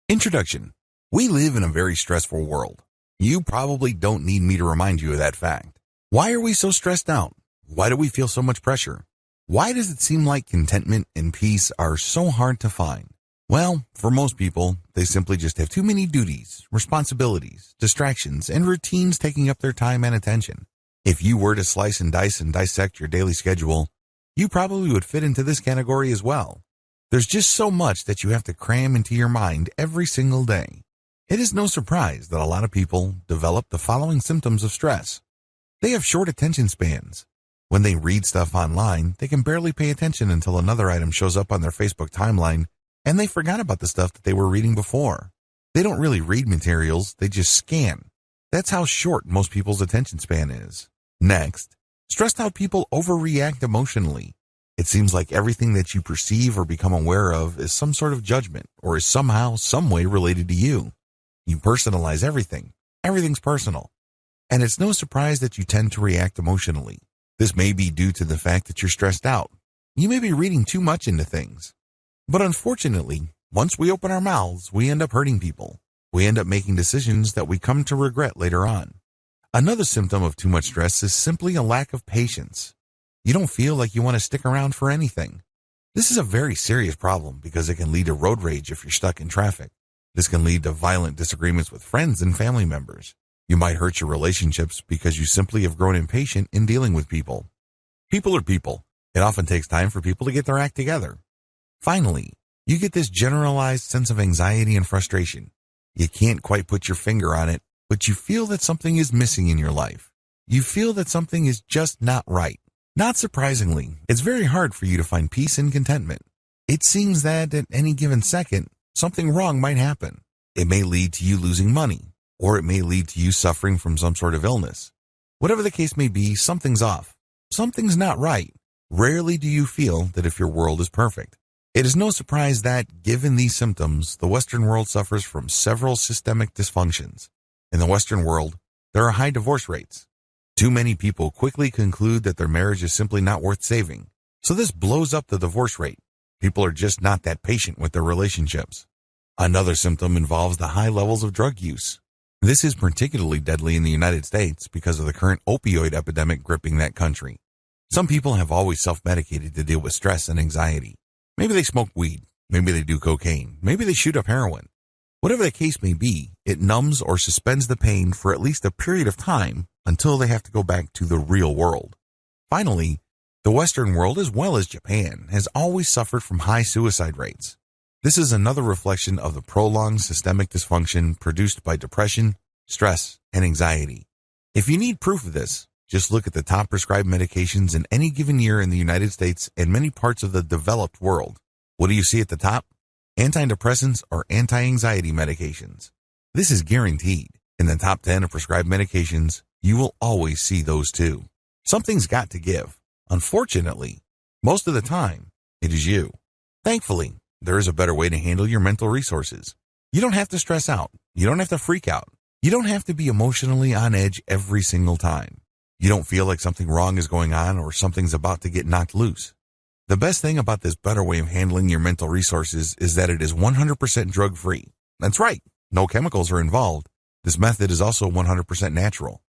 Introduction. We live in a very stressful world. You probably don't need me to remind you of that fact. Why are we so stressed out? Why do we feel so much pressure? Why does it seem like contentment and peace are so hard to find? Well, for most people, they simply just have too many duties, responsibilities, distractions, and routines taking up their time and attention. If you were to slice and dice and dissect your daily schedule, you probably would fit into this category as well. There's just so much that you have to cram into your mind every single day. It is no surprise that a lot of people develop the following symptoms of stress. They have short attention spans. When they read stuff online, they can barely pay attention until another item shows up on their Facebook timeline, and they forgot about the stuff that they were reading before. They don't really read materials, they just scan. That's how short most people's attention span is. Next, stressed out people overreact emotionally. It seems like everything that you perceive or become aware of is some sort of judgment or is somehow, some way related to you. You personalize everything. Everything's personal. And it's no surprise that you tend to react emotionally. This may be due to the fact that you're stressed out. You may be reading too much into things. But unfortunately, once we open our mouths, we end up hurting people. We end up making decisions that we come to regret later on. Another symptom of too much stress is simply a lack of patience. You don't feel like you want to stick around for anything. This is a very serious problem because it can lead to road rage if you're stuck in traffic. This can lead to violent disagreements with friends and family members. You might hurt your relationships because you simply have grown impatient in dealing with people. People are people. It often takes time for people to get their act together. Finally, you get this generalized sense of anxiety and frustration. You can't quite put your finger on it, but you feel that something is missing in your life. You feel that something is just not right. Not surprisingly, it's very hard for you to find peace and contentment. It seems that at any given second, something wrong might happen. It may lead to you losing money, or it may lead to you suffering from some sort of illness. Whatever the case may be, something's off. Something's not right. Rarely do you feel that if your world is perfect. It is no surprise that, given these symptoms, the Western world suffers from several systemic dysfunctions. In the Western world, there are high divorce rates. Too many people quickly conclude that their marriage is simply not worth saving. So this blows up the divorce rate. People are just not that patient with their relationships. Another symptom involves the high levels of drug use. This is particularly deadly in the United States because of the current opioid epidemic gripping that country. Some people have always self-medicated to deal with stress and anxiety. Maybe they smoke weed. Maybe they do cocaine. Maybe they shoot up heroin. Whatever the case may be, it numbs or suspends the pain for at least a period of time until they have to go back to the real world. Finally, the Western world, as well as Japan, has always suffered from high suicide rates. This is another reflection of the prolonged systemic dysfunction produced by depression, stress, and anxiety. If you need proof of this, just look at the top prescribed medications in any given year in the United States and many parts of the developed world. What do you see at the top? Antidepressants or anti-anxiety medications. This is guaranteed. In the top 10 of prescribed medications, you will always see those too. Something's got to give. Unfortunately, most of the time, it is you. Thankfully, there is a better way to handle your mental resources. You don't have to stress out. You don't have to freak out. You don't have to be emotionally on edge every single time. You don't feel like something wrong is going on or something's about to get knocked loose. The best thing about this better way of handling your mental resources is that it is 100% drug-free. That's right, no chemicals are involved. This method is also 100% natural.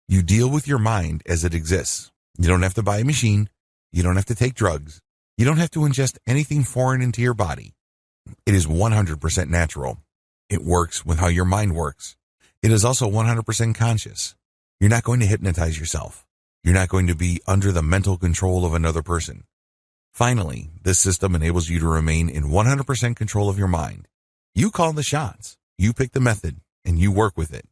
You deal with your mind as it exists. You don't have to buy a machine. You don't have to take drugs. You don't have to ingest anything foreign into your body. It is 100% natural. It works with how your mind works. It is also 100% conscious. You're not going to hypnotize yourself. You're not going to be under the mental control of another person. Finally, this system enables you to remain in 100% control of your mind. You call the shots. You pick the method, and you work with it.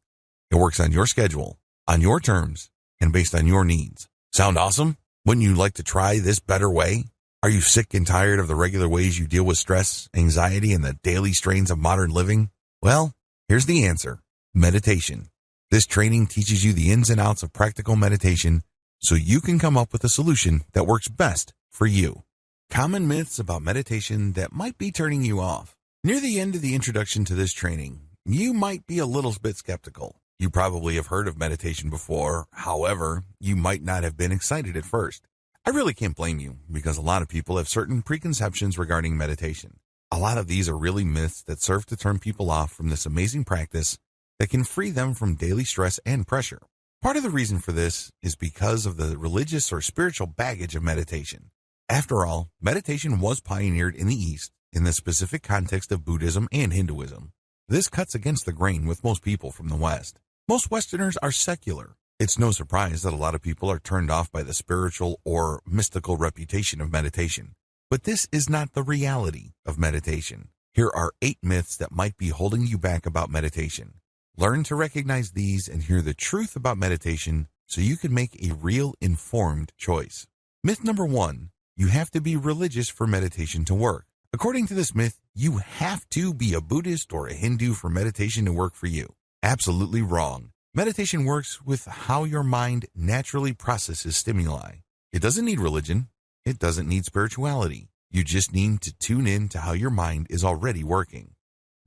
It works on your schedule, on your terms, and based on your needs. Sound awesome? Wouldn't you like to try this better way? Are you sick and tired of the regular ways you deal with stress, anxiety, and the daily strains of modern living? Well, here's the answer. Meditation. This training teaches you the ins and outs of practical meditation so you can come up with a solution that works best for you. Common myths about meditation that might be turning you off. Near the end of the introduction to this training, you might be a little bit skeptical. You probably have heard of meditation before. However, you might not have been excited at first. I really can't blame you because a lot of people have certain preconceptions regarding meditation. A lot of these are really myths that serve to turn people off from this amazing practice that can free them from daily stress and pressure. Part of the reason for this is because of the religious or spiritual baggage of meditation. After all, meditation was pioneered in the East in the specific context of Buddhism and Hinduism. This cuts against the grain with most people from the West. Most Westerners are secular. It's no surprise that a lot of people are turned off by the spiritual or mystical reputation of meditation. But this is not the reality of meditation. Here are 8 myths that might be holding you back about meditation. Learn to recognize these and hear the truth about meditation so you can make a real informed choice. Myth number 1, you have to be religious for meditation to work. According to this myth, you have to be a Buddhist or a Hindu for meditation to work for you. Absolutely wrong. Meditation works with how your mind naturally processes stimuli. It doesn't need religion. It doesn't need spirituality. You just need to tune in to how your mind is already working.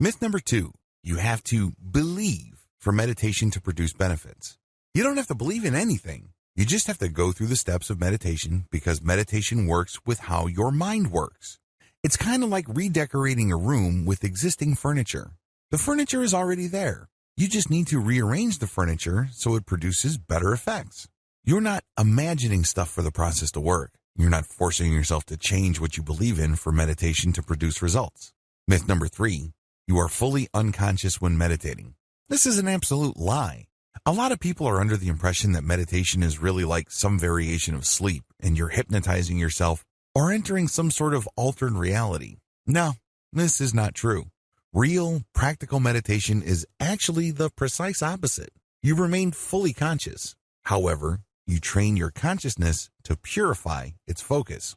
Myth number 2, you have to believe for meditation to produce benefits. You don't have to believe in anything. You just have to go through the steps of meditation because meditation works with how your mind works. It's kind of like redecorating a room with existing furniture. The furniture is already there. You just need to rearrange the furniture so it produces better effects. You're not imagining stuff for the process to work. You're not forcing yourself to change what you believe in for meditation to produce results. Myth number 3, you are fully unconscious when meditating. This is an absolute lie. A lot of people are under the impression that meditation is really like some variation of sleep and you're hypnotizing yourself or entering some sort of altered reality. No, this is not true. Real, practical meditation is actually the precise opposite. You remain fully conscious. However, you train your consciousness to purify its focus.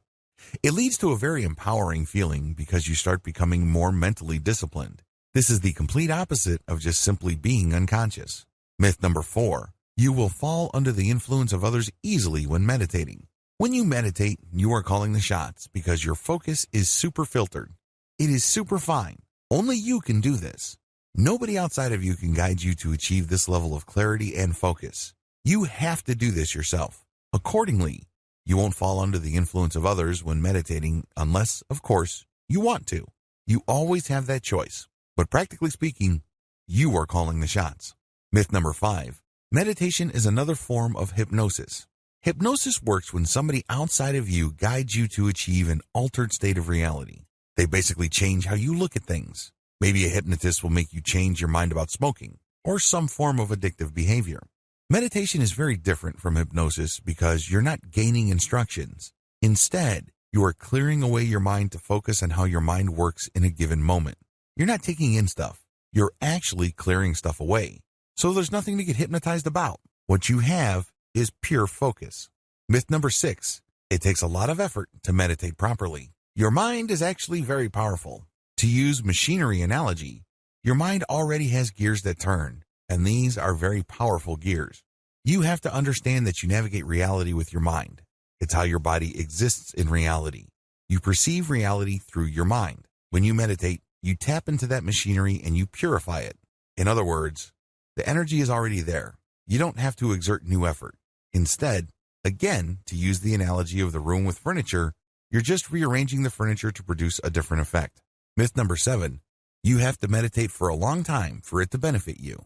It leads to a very empowering feeling because you start becoming more mentally disciplined. This is the complete opposite of just simply being unconscious. Myth number 4, you will fall under the influence of others easily when meditating. When you meditate, you are calling the shots because your focus is super filtered. It is super fine. Only you can do this. Nobody outside of you can guide you to achieve this level of clarity and focus. You have to do this yourself. Accordingly, you won't fall under the influence of others when meditating unless, of course, you want to. You always have that choice. But practically speaking, you are calling the shots. Myth number 5, meditation is another form of hypnosis. Hypnosis works when somebody outside of you guides you to achieve an altered state of reality. They basically change how you look at things. Maybe a hypnotist will make you change your mind about smoking or some form of addictive behavior. Meditation is very different from hypnosis because you're not gaining instructions. Instead, you are clearing away your mind to focus on how your mind works in a given moment. You're not taking in stuff. You're actually clearing stuff away. So there's nothing to get hypnotized about. What you have is pure focus. Myth number 6, it takes a lot of effort to meditate properly. Your mind is actually very powerful. To use machinery analogy, your mind already has gears that turn, and these are very powerful gears. You have to understand that you navigate reality with your mind. It's how your body exists in reality. You perceive reality through your mind. When you meditate, you tap into that machinery and you purify it. In other words, the energy is already there. You don't have to exert new effort. Instead, again, to use the analogy of the room with furniture, you're just rearranging the furniture to produce a different effect. Myth number 7, you have to meditate for a long time for it to benefit you.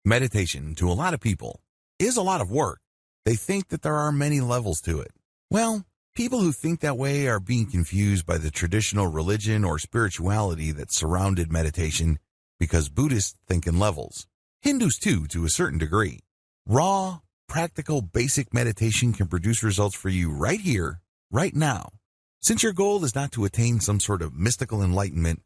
Meditation, to a lot of people, is a lot of work. They think that there are many levels to it. Well, people who think that way are being confused by the traditional religion or spirituality that surrounded meditation because Buddhists think in levels. Hindus too, to a certain degree. Raw, practical, basic meditation can produce results for you right here, right now. Since your goal is not to attain some sort of mystical enlightenment,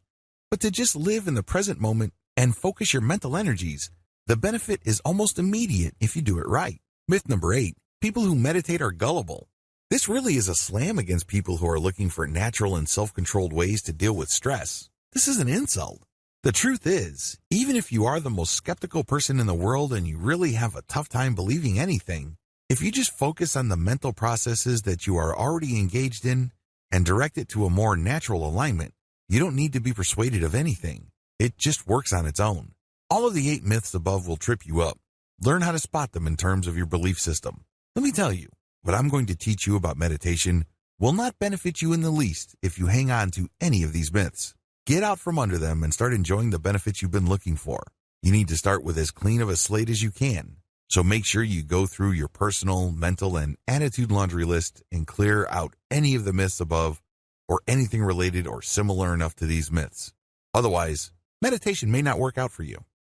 but to just live in the present moment and focus your mental energies, the benefit is almost immediate if you do it right. Myth number 8, people who meditate are gullible. This really is a slam against people who are looking for natural and self-controlled ways to deal with stress. This is an insult. The truth is, even if you are the most skeptical person in the world and you really have a tough time believing anything, if you just focus on the mental processes that you are already engaged in and direct it to a more natural alignment, you don't need to be persuaded of anything. It just works on its own. All of the 8 myths above will trip you up. Learn how to spot them in terms of your belief system. Let me tell you, what I'm going to teach you about meditation will not benefit you in the least if you hang on to any of these myths. Get out from under them and start enjoying the benefits you've been looking for. You need to start with as clean of a slate as you can. So make sure you go through your personal, mental, and attitude laundry list and clear out any of the myths above or anything related or similar enough to these myths. Otherwise, meditation may not work out for you.